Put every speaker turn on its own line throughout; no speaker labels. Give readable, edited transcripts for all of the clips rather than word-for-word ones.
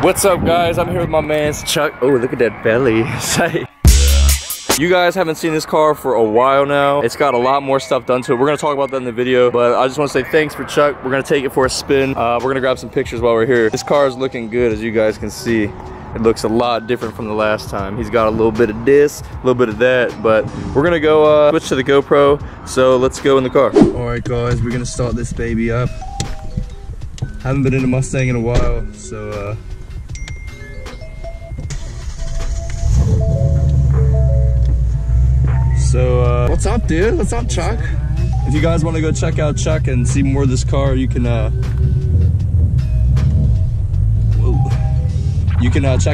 What's up, guys? I'm here with my man Chuck. Oh, look at that belly. Say. You guys haven't seen this car for a while now. It's got a lot more stuff done to it. We're gonna talk about that in the video, but I just wanna say thanks for Chuck. We're gonna take it for a spin. We're gonna grab some pictures while we're here. This car is looking good, as you guys can see. It looks a lot different from the last time. He's got a little bit of this, a little bit of that, but we're gonna go switch to the GoPro, so let's go in the car. All right, guys, we're gonna start this baby up. Haven't been in a Mustang in a while, so what's up, dude? What's up, Chuck? If you guys want to go check out Chuck and see more of this car, you can check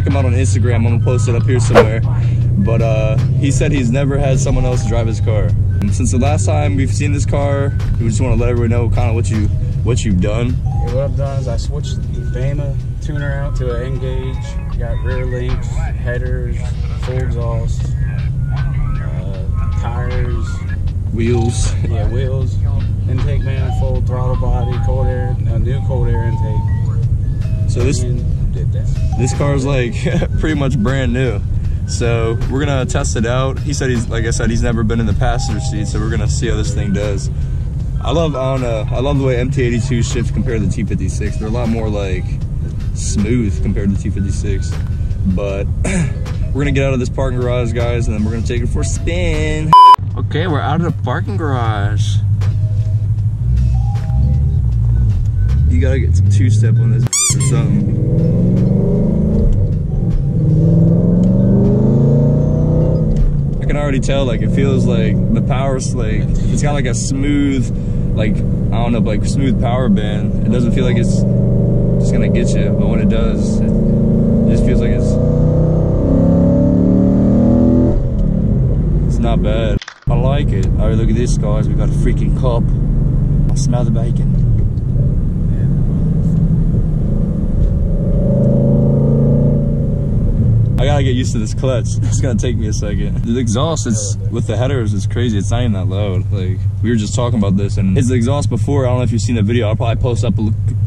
him out on Instagram. I'm gonna post it up here somewhere. But he said he's never had someone else drive his car. And since the last time we've seen this car, we just want to let everyone know kind of what you've done.
Yeah, what I've done is I switched the Bama tuner out to an N-gauge. Got rear links, headers, full exhaust. Tires,
wheels.
Yeah, wheels, intake manifold, throttle body, cold air, a new cold air intake.
So this car is like pretty much brand new. So we're gonna test it out. He said like I said, he's never been in the passenger seat, so we're gonna see how this thing does. I love the way MT82 shifts compared to the T56. They're a lot more like smooth compared to the T56, but. We're gonna get out of this parking garage, guys, and then we're gonna take it for a spin. Okay, we're out of the parking garage. You gotta get some two-step on this or something. I can already tell, like, it feels like the power's like, it's got like a smooth, like, I don't know, like smooth power band. It doesn't feel like it's just gonna get you, but when it does, it just feels like it's not bad. I like it. All right, look at this, guys. We got a freaking cup. I smell the bacon. I gotta get used to this clutch. It's gonna take me a second. The exhaust is with the headers is crazy. It's not even that loud. Like, we were just talking about this, and his exhaust before, I don't know if you've seen the video. I'll probably post up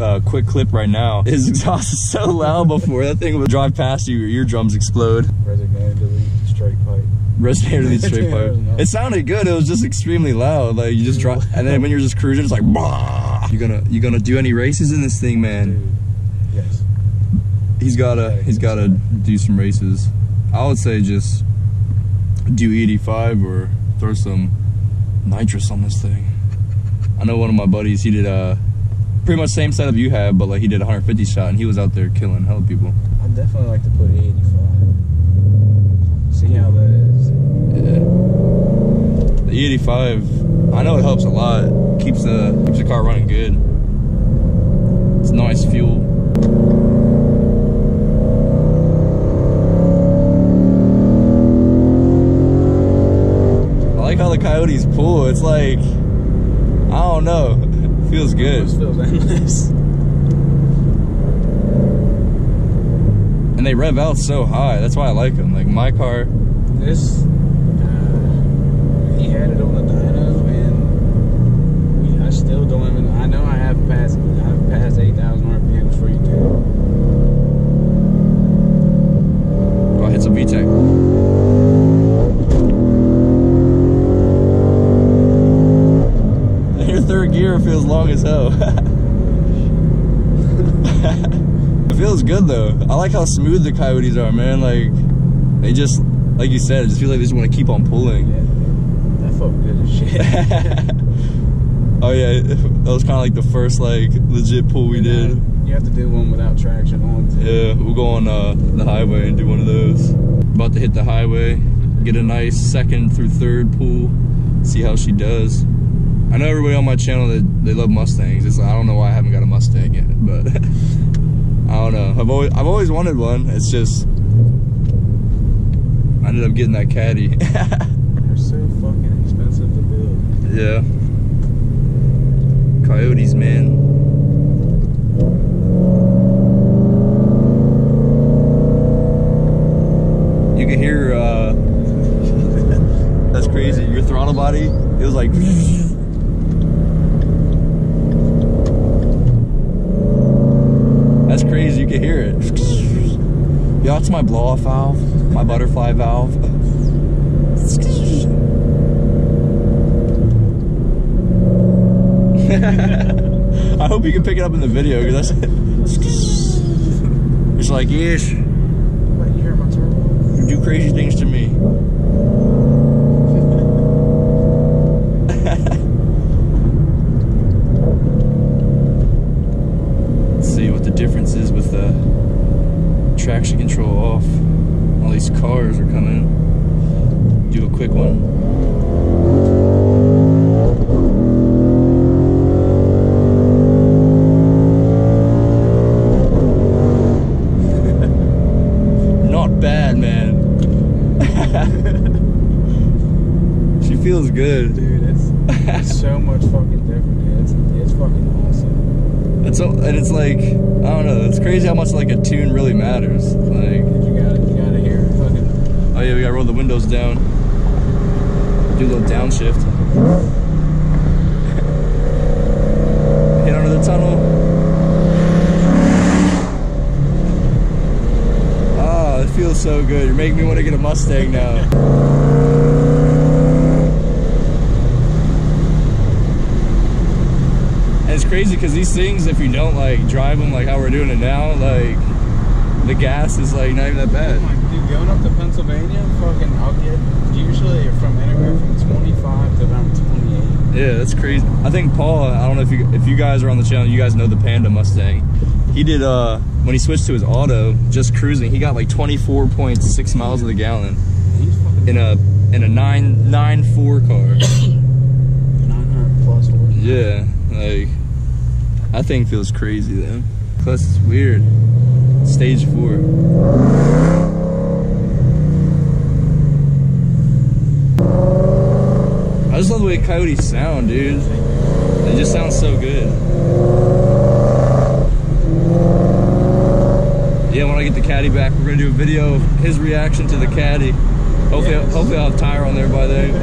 a quick clip right now. His exhaust is so loud before. That thing would drive past you, your eardrums explode.
Resignated delete straight pipe.
Resonator lead straight pipe. It sounded good. It was just extremely loud. Like, you just drive, and then when you're just cruising, it's like, bah! You gonna do any races in this thing, man?
Dude, yes.
He's gotta do some races. I would say just do 85 or throw some nitrous on this thing. I know one of my buddies, he did pretty much same setup you have, but like he did a 150 shot, and he was out there killing hella people.
I'd definitely like to put 85. See how that is.
Yeah. The E85, I know it helps a lot. Keeps the car running good. It's nice fuel. I like how the Coyotes pull. It's like, I don't know. It feels good.
It feels endless.
And they rev out so high. That's why I like them. Like my car.
This, he had it on the dyno, and I still don't even. I know I have passed 8,000 RPMs for you too.
Oh, I hit some VTEC. Your third gear feels long as hell. It feels good though. I like how smooth the Coyotes are, man. Like, they just, like you said, I just feel like they just want to keep on pulling.
Yeah, that felt good as shit.
Oh yeah, that was kind of like the first like legit pull we did.
You have to do one without traction on too.
Yeah, we'll go on the highway and do one of those. About to hit the highway, get a nice second through third pull, see how she does. I know everybody on my channel, they love Mustangs. It's like, I don't know why I haven't got a Mustang yet, but I don't know. I've always wanted one. It's just I ended up getting that Caddy.
They're so fucking expensive to build.
Yeah. Coyotes, man. You can hear that's crazy. Your throttle body, it was like that's crazy. You can hear it. Yeah, that's my blow-off valve, my butterfly valve. I hope you can pick it up in the video, because that's it's like, yes.
What, you hear my turbo?
You do crazy things to me. Let's see what the difference is with the traction control off. All these cars are coming. Do a quick one. Not bad, man. She feels good.
Dude, it's so much fucking different, dude. It's fucking awesome.
And it's like, I don't know, it's crazy how much like a tune really matters. Like,
You gotta hear it fucking.
oh yeah, we gotta roll the windows down. Do a little downshift. Hit under the tunnel. Ah, it feels so good. You're making me want to get a Mustang now. And it's crazy because these things, if you don't like drive them like how we're doing it now, like the gas is like not even that bad.
Like, dude, going up to Pennsylvania, fucking, I'll get usually from anywhere from 25 to around 28.
Yeah, that's crazy. I think Paul, I don't know if you guys are on the channel, you guys know the Panda Mustang. He did when he switched to his auto, just cruising, he got like 24.6 miles to the gallon in a 994 car.
900 plus horse.
Yeah, like that thing feels crazy though. Plus it's weird. Stage 4. I just love the way coyotes sound, dude. They just sound so good. Yeah, when I get the caddy back, we're gonna do a video of his reaction to the caddy. Hopefully I'll have Tyre on there by then.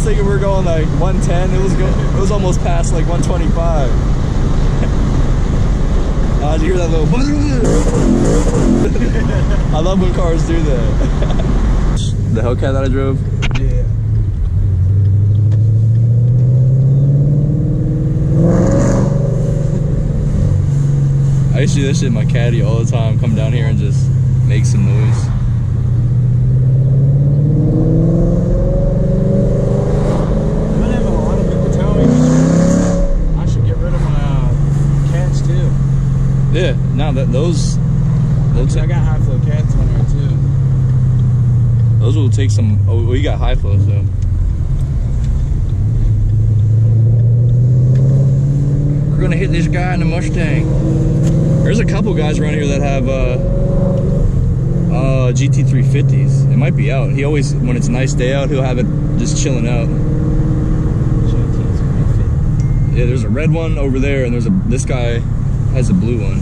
Thinking we were going like 110. It was almost past like 125. Did you hear that little I love when cars do that. The Hellcat that I drove?
Yeah.
I used to do this shit in my caddy all the time. Come down here and just make some noise. Yeah, now that those
I got high flow cats on there too.
Those will take some. Oh, well, you got high flow, so. We're gonna hit this guy in the Mustang. There's a couple guys around here that have GT 350s. It might be out. He always, when it's a nice day out, he'll have it just chilling out.
GT 350.
Yeah, there's a red one over there, and this guy has a blue one.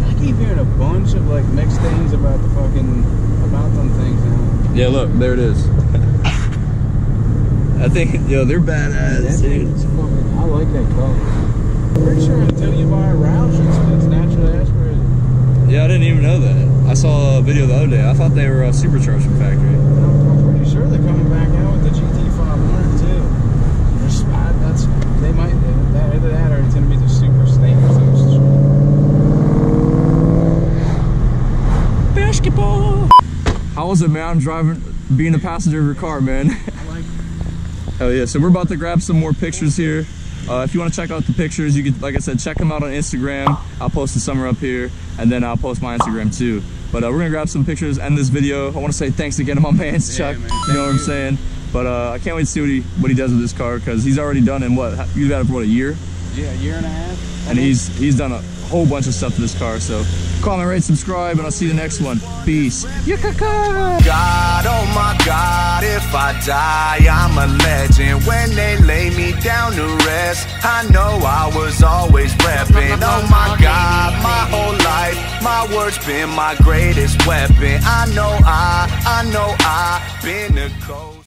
I keep hearing a bunch of like mixed things about them things now.
Yeah, look, there it is. I think, yo, they're badass, dude.
I like that color. I'm pretty sure until you buy a Roush, it's naturally aspirated.
Yeah, I didn't even know that. I saw a video the other day. I thought they were supercharged from factory.
I'm pretty sure they're coming back out with the GT 500 too. They might either that or it's gonna be the super stainless.
Basketball. How was it, man? I'm driving, being a passenger of your car, man.
I like it.
Hell yeah. So we're about to grab some more pictures here. If you want to check out the pictures, you can, like I said, check them out on Instagram. I'll post the summer up here, and then I'll post my Instagram too. But we're gonna grab some pictures, end this video. I want to say thanks again to my man Chuck.
Man,
you know what I'm saying? But I can't wait to see what he does with this car, because he's already done in what? You've had it for what, a year?
Yeah, a year and a half.
And he's done whole bunch of stuff to this car. So comment, rate, subscribe, and I'll see you next one. Peace.
God, oh my God, if I die, I'm a legend. When they lay me down to rest, I know I was always repping. Oh my God, my whole life, my words been my greatest weapon. I know I've been a cold.